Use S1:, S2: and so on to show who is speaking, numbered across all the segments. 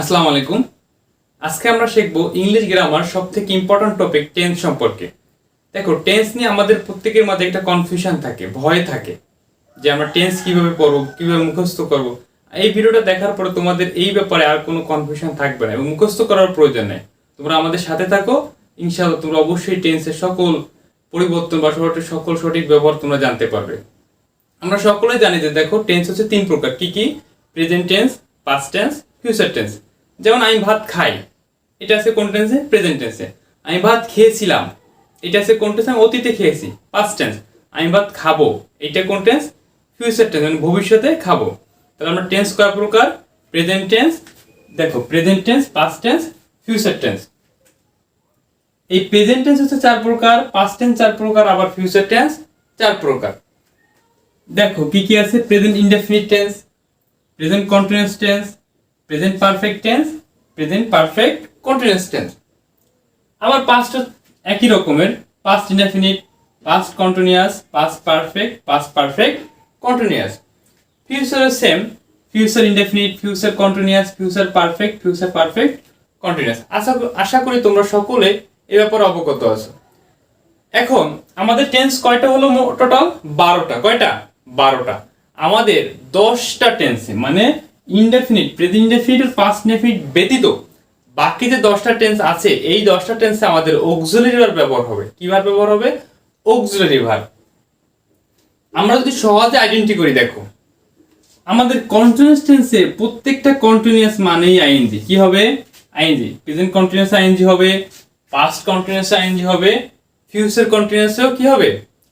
S1: আসসালামু আলাইকুম। আজকে আমরা শিখবো ইংলিশ গ্রামার সবথেকে ইম্পর্টেন্ট টপিক টেন্স সম্পর্কে। দেখো, টেন্স নিয়ে আমাদের প্রত্যেকের মাঝে একটা কনফিউশন থাকে, ভয় থাকে যে আমরা টেন্স কিভাবে পড়বো, কিভাবে মুখস্থ করব। এই ভিডিওটা দেখার পরে তোমাদের এই ব্যাপারে আর কোনো কনফিউশন থাকবে না এবং মুখস্থ করার প্রয়োজন নেই। তোমরা আমাদের সাথে থাকো, ইনশাআল্লাহ তোমরা অবশ্যই টেন্সের সকল পরিবর্তন বা সকল সঠিক ব্যবহার তোমরা জানতে পারবে। আমরা সকলেই জানি যে দেখো, টেন্স হচ্ছে তিন প্রকার। কি কি? Present tense, past tense, future tense. যেমন আমি ভাত খাই, এটা আছে কোন টেন্সে? প্রেজেন্ট টেন্সে। আমি ভাত খেয়েছিলাম, এটা আছে কোন টেন্সে? আমি অতীতে খেয়েছি, পাস্ট টেন্স। আমি ভাত খাবো, এটা কোন টেন্স? ফিউচার টেন্স, মানে ভবিষ্যতে খাবো। তাহলে আমরা টেন্স কয় প্রকার? প্রেজেন্ট টেন্স, দেখো present tense, past tense, future tense. এই প্রেজেন্ট টেন্স হচ্ছে চার প্রকার, পাস্ট টেন্স চার প্রকার, আবার ফিউচার টেন্স চার প্রকার। দেখো কি কি আছে? Present indefinite tense, present continuous tense, present perfect tense, present perfect continuous tense. আবার পাস্ট একই রকমের, past indefinite, past continuous, past perfect, past perfect continuous. Future same, future indefinite, future continuous, future perfect, future perfect continuous. আশা করি তোমরা সকলে এ ব্যাপারে অবগত আছো। এখন আমাদের টেন্স কয়টা হলো? টোটাল 12টা। কয়টা? 12টা। আমাদের 10টা টেন্সে, মানে ইনডেফিনিট, প্রেজেন্ট ইনডেফিনিট আর পাস্ট ইনডেফিনিট ব্যতীত বাকি যে 10টা টেন্স আছে, এই 10টা টেন্সে আমাদের অক্সিলারি ভার্ব ব্যবহার হবে। কি ভার্ব ব্যবহার হবে? Auxiliary verb. আমরা যদি সহজে আইডেন্টি করি, দেখো আমাদের কন্টিনিউয়াস টেন্সে প্রত্যেকটা কন্টিনিউয়াস মানেই আইএনজি। কি হবে? আইএনজি। প্রেজেন্ট কন্টিনিউয়াস আইএনজি হবে, পাস্ট কন্টিনিউয়াস আইএনজি হবে, ফিউচার কন্টিনিউয়াসেও কি হবে?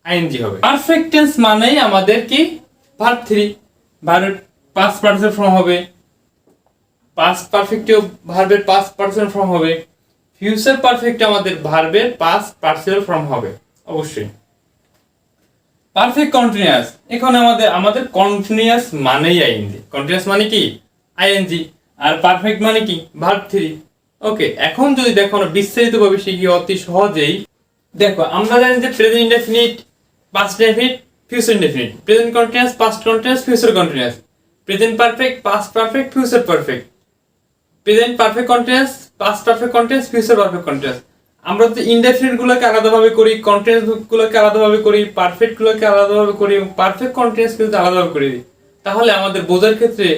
S1: আইএনজি হবে। পারফেক্ট টেন্স মানেই আমাদের কি? ভার্ব 3, ভার্বের পাস্ট পার্টিসিপল ফর্ম হবে, পাস্ট পারফেক্টেও ভার্বের পাস্ট পার্টিসিপল ফর্ম হবে, ফিউচার পারফেক্ট আমাদের ভার্বের পাস্ট পার্টিসিপল ফর্ম হবে অবশ্যই। পারফেক্ট কন্টিনিউয়াস, এখানে আমাদের কন্টিনিউয়াস মানেই আইএনজি। কন্টিনিউয়াস মানে কি? আইএনজি। আর পারফেক্ট মানে কি? ভার্ব 3। ওকে, এখন যদি দেখো আমরা বিস্তারিতভাবে শিখি অতি সহজেই। দেখো, আমরা জানি যে present indefinite, past indefinite, future indefinite, present continuous, past continuous, future continuous, present perfect, past perfect, future perfect, present perfect continuous, past perfect continuous, future perfect continuous. আমরা তো ইনডেফিনিট গুলোকে আলাদাভাবে করি, কন্টিনিউয়াস গুলোকে আলাদাভাবে করি, পারফেক্ট গুলোকে আলাদাভাবে করি, পারফেক্ট কন্টিনিউয়াস কিন্তু আলাদাভাবে করে দিই। তাহলে আমাদের বোঝার ক্ষেত্রে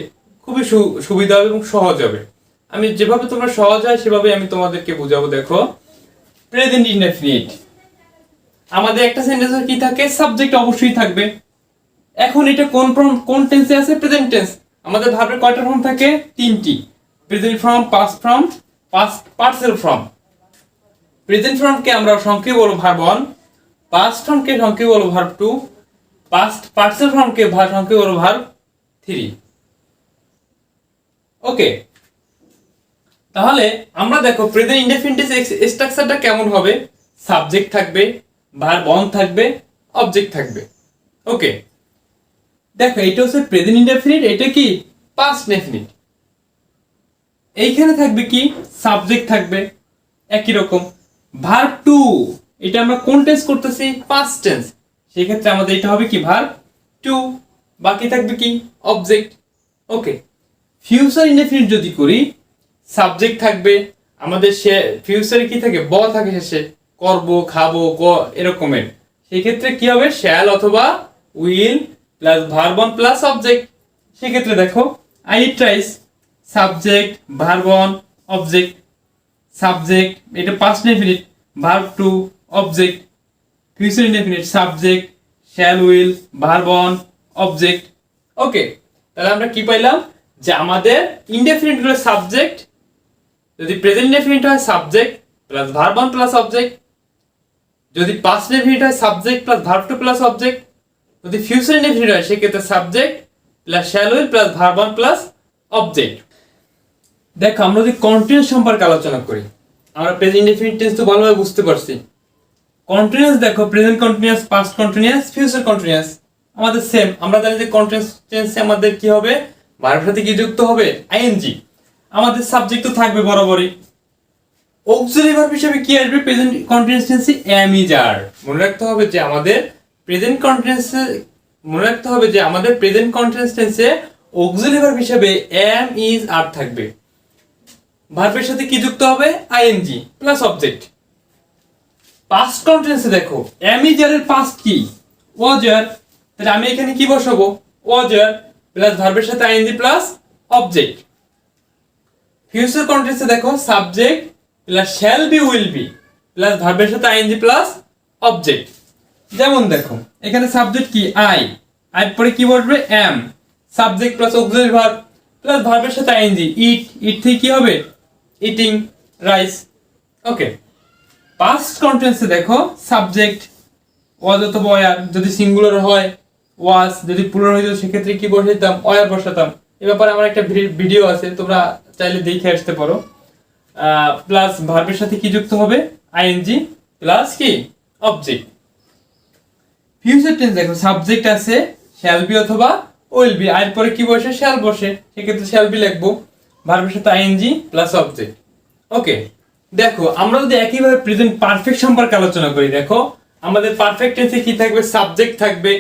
S1: খুবই সুবিধা হবে এবং সহজ হবে। আমি যেভাবে তোমরা সহজ হয় সেভাবে আমি তোমাদেরকে বুঝাবো। দেখো, প্রেজেন্ট ইনডেফিনিট, আমাদের একটা সেন্টেন্সের কি থাকে? সাবজেক্ট অবশ্যই থাকবে। এখন এটা কোন টেন্সে আছে? Present tense. আমাদের ভার্বের কয়টা ফর্ম থাকে? 3টি। Present form, past form, past participle form. Present ফর্মকে আমরা সংক্ষেপে বলবো ভার্ব 1, পাস্ট ফর্মকে সংক্ষেপে বলবো ভার্ব 2, পাস্ট পার্টিসিপল ফর্মকে সংক্ষেপে বলবো ভার্ব 3। ওকে, তাহলে আমরা দেখো প্রেজেন্ট ইনডেফিনিট স্ট্রাকচারটা কেমন হবে? সাবজেক্ট থাকবে, ভার্ব 1 থাকবে, অবজেক্ট থাকবে। ওকে, দেখো এটা হচ্ছে প্রেজেন্ট ইনডেফিনিট, এটা কি? Past indefinite. এইখানে থাকবে কি? সাবজেক্ট থাকবে একই রকম। ভার্ব 2, এটা আমরা কোন টেন্স করতেছি? Past tense. সেই ক্ষেত্রে আমাদের এটা হবে কি? ভার্ব 2। বাকি থাকবে কি? অবজেক্ট। ওকে, ফিউচার ইনডেফিনিট যদি করি, সাবজেক্ট থাকবে আমাদের, সে ফিউচারে কি থাকে? ব থাকে শেষে, করব, খাবো, এরকমের। সেই ক্ষেত্রে কি হবে? শ্যাল অথবা will plus verb 1 plus object. সেই ক্ষেত্রে দেখো, I tries, subject, verb 1, object. Subject এটা past indefinite, verb 2, object. Future indefinite, subject, shall, will, verb 1, object. Okay, তাহলে আমরা কি পাইলাম? যে আমাদের ইনডেফিনিট গুলো সাবজেক্ট, যদি প্রেজেন্ট ইনডেফিনিট হয় subject plus verb 1 plus object, যদি পাস্ট ইনডেফিনিট হয় subject plus verb 2 plus object, যদি ফিউচার ইনডেফিনিট হয় সেক্ষেত্রে subject plus shall will plus verb 1 plus object. দেখো, আমরা যদি কন্টিনিউয়াস সম্পর্কে আলোচনা করি, আমরা প্রেজেন্ট ইনডেফিনিট টেন্স তো ভালোভাবে বুঝতে পারছি। কন্টিনিউয়াস দেখো, present continuous, past continuous, future continuous আমাদের সেম। আমরা জানি যে কন্টিনিউয়াস টেন্সে আমাদের কি হবে? ভার্বের সাথে কি যুক্ত হবে? আইএনজি। আমাদের সাবজেক্ট তো থাকবে বরাবরই। অক্সিলারি ভার্ব হিসেবে কি আসবে প্রেজেন্ট কন্টিনিউয়াস টেন্সে? এম ইজ আর। মনে রাখতে হবে যে আমাদের প্রেজেন্ট কন্টিনিউয়াস টেন্সে অক্সিলারি ভার্ব হিসেবে এম ইজ আর থাকবে। ভার্বের সাথে কি যুক্ত হবে আইএনজি প্লাস অবজেক্ট। পাস্ট কন্টিনিউয়াসে দেখো এম ইজ এর পাস্ট কি ওয়াজ এর, তাহলে আমি এখানে কি বসাবো ওয়াজ এর প্লাস ভার্বের সাথে আইএনজি প্লাস অবজেক্ট। ফিউচার কন্টিনিউয়াসে দেখো subject plus shall be will be plus ভার্বের সাথে আইএনজি প্লাস অবজেক্ট। যেমন দেখো এখানে সাবজেক্ট কি আই, আই পরে কি বসবে am, subject plus auxiliary verb plus ভার্বের সাথে আইএনজি ইট, ইট থেকে কি হবে ইটিং রাইস। ওকে, পাস্ট কন্টিনিউয়াসে দেখো সাবজেক্ট ওয়াজ অথবা ওয়ার, যদি সিঙ্গুলার হয় ওয়াজ, যদি প্লুরাল হইতো সেক্ষেত্রে কি বসাইতাম ওয়ার বসাতাম। এ ব্যাপারে আমার একটা ভিডিও আছে, তোমরা চাইলে দেখে আসতে পারো। প্লাস ভার্বের সাথে কি যুক্ত হবে আইএনজি প্লাস কি অবজেক্ট। ফিউচার টেন্স দেখো সাবজেক্ট আছে শ্যাল বি অথবা উইল বি, আর পরে কি বসে শ্যাল বসে, সেক্ষেত্রে শ্যাল বি লিখবো, ভার্বের সাথে আইএনজি প্লাস অবজেক্ট। ওকে, দেখো আমরা যদি একইভাবে প্রেজেন্ট পারফেক্ট সম্পর্কে আলোচনা করি, দেখো আমাদের পারফেক্ট টেন্সে কি থাকবে সাবজেক্ট থাকবে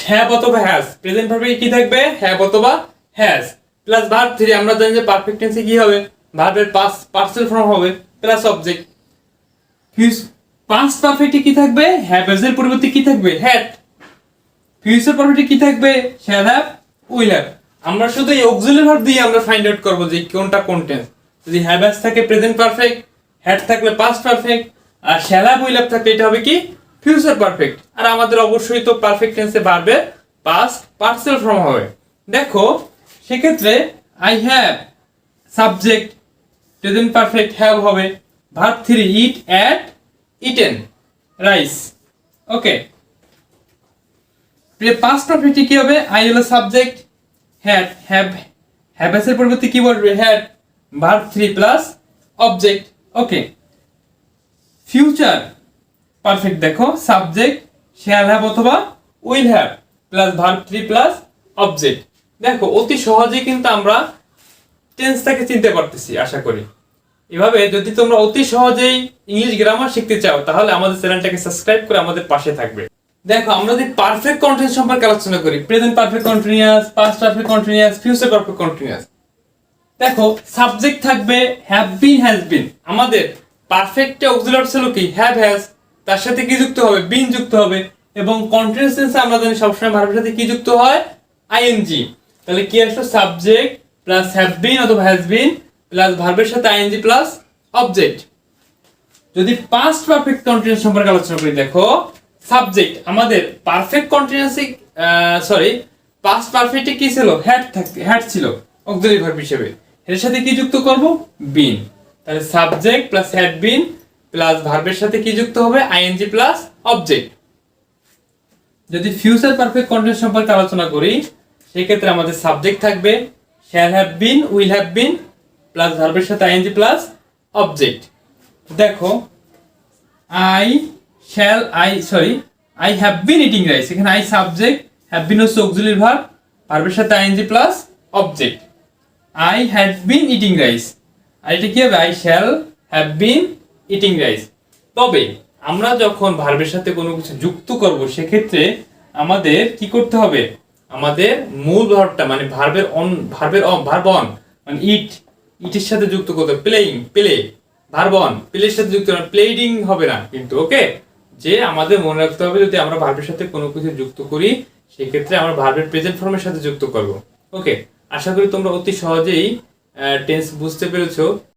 S1: হ্যাভ অথবা হ্যাজ, প্রেজেন্ট পারফেক্টে কি থাকবে হ্যাভ অথবা হ্যাজ প্লাস ভার্ব থ্রি। আমরা জানি যে পারফেক্ট টেন্সে কি হবে ভার্বের পার্সেল ফর্ম হবে প্লাস অবজেক্ট। পাস্ট পারফেক্টে কি থাকবে হ্যাভ এর পরিবর্তে কি থাকবে হ্যাড। ফিউচার পারফেক্টে কি থাকবে শ্যাল হ্যাভ উইল হ্যাভ। আমরা শুধু এই অক্সিলারি ভার্ব দিয়ে আমরা ফাইন্ড আউট করব যে কোনটা কোন টেন্স। যদি হ্যাভ হ্যাজ থাকে প্রেজেন্ট পারফেক্ট, হ্যাড থাকলে পাস্ট পারফেক্ট, আর শ্যাল হ্যাভ উইল হ্যাভ থাকলে এটা হবে কি ফিউচার পারফেক্ট। আর আমাদের অবশ্যই তো পারফেক্ট টেন্সে ভার্বের পাস্ট পার্সেল ফর্ম হবে। দেখো সেক্ষেত্রে I have subject present perfect have হবে, verb three eat ate eaten rice. Okay, past পারফেক্টে কি হবে আই হলো সাবজেক্ট হ্যাড, হ্যাভ এর পরিবর্তে কি বলবে had, verb three plus object. Okay, future perfect দেখো সাবজেক্ট শ্যাল হ্যাভ অথবা will have plus verb three plus object. দেখো অতি সহজেই কিন্তু আমরা টেন্সটাকে চিনতে পারতেছি আশা করি। এভাবে যদি তোমরা অতি সহজেই ইংলিশ গ্রামার শিখতে চাও তাহলে আমাদের চ্যানেলটাকে সাবস্ক্রাইব করে আমাদের পাশে থাকবে। দেখো আমরা যদি পারফেক্ট কন্টিনিউয়াস সম্পর্কে আলোচনা করি, present perfect continuous, past perfect continuous, future perfect continuous. দেখো সাবজেক্ট থাকবে হ্যাভ বিন হ্যাজ বিন, আমাদের পারফেক্টে অক্সিলারি ছিল কি হ্যাভ হ্যাজ, তার সাথে কি যুক্ত হবে বিন যুক্ত হবে, এবং কন্টিনিউয়াস টেন্সে আমরা জানি সবসময় ভার্বের সাথে কি যুক্ত হয় আইএনজি। তাহলে কি আসলো সাবজেক্ট প্লাস হ্যাভ বিন অথবা হ্যাজ বিন প্লাস ভার্বের সাথে আইএনজি প্লাস অবজেক্ট। যদি পাস্ট পারফেক্ট কন্টিনিউয়াস সম্পর্কে আলোচনা করি, দেখো সাবজেক্ট আমাদের পারফেক্ট কন্টিনিউয়াসে পাস্ট পারফেক্টে কি ছিল হ্যাড ছিল অক্সিলারি ভার্ব হিসেবে, এর সাথে কি যুক্ত করব বিন। তাহলে subject plus had been plus ভার্বের সাথে কি যুক্ত হবে আইএনজি প্লাস অবজেক্ট। যদি ফিউচার পারফেক্ট কন্টিনিউয়াস সম্পর্কে আলোচনা করি সেক্ষেত্রে আমাদের সাবজেক্ট থাকবে shall have been will have been plus ভার্বের সাথে আইএনজি প্লাস অবজেক্ট। দেখো I have been eating rice, এখানে আই সাবজেক্ট, হ্যাভ বিন হচ্ছে অক্সিলারি ভার্ব, ভার্বের সাথে ING plus object. I had been eating rice, আর এটা কি হবে I shall have been eating rice. তবে আমরা যখন ভার্বের সাথে কোনো কিছু যুক্ত করব সেক্ষেত্রে আমাদের কি করতে হবে, আমাদের মূল ভার্বটা মানে ভার্ব অন মানে ইটের সাথে যুক্ত করতে হবে, প্লে ভার্ব অন প্লের সাথে যুক্ত হবে, প্লেডিং হবে না কিন্তু। ওকে, যে আমাদের মনে রাখতে হবে যদি আমরা ভার্বের সাথে কোনো কিছু যুক্ত করি সেক্ষেত্রে আমরা ভার্বের প্রেজেন্ট ফর্মের সাথে যুক্ত করব। ওকে, আশা করি তোমরা অতি সহজেই টেন্স বুঝতে পেরেছো।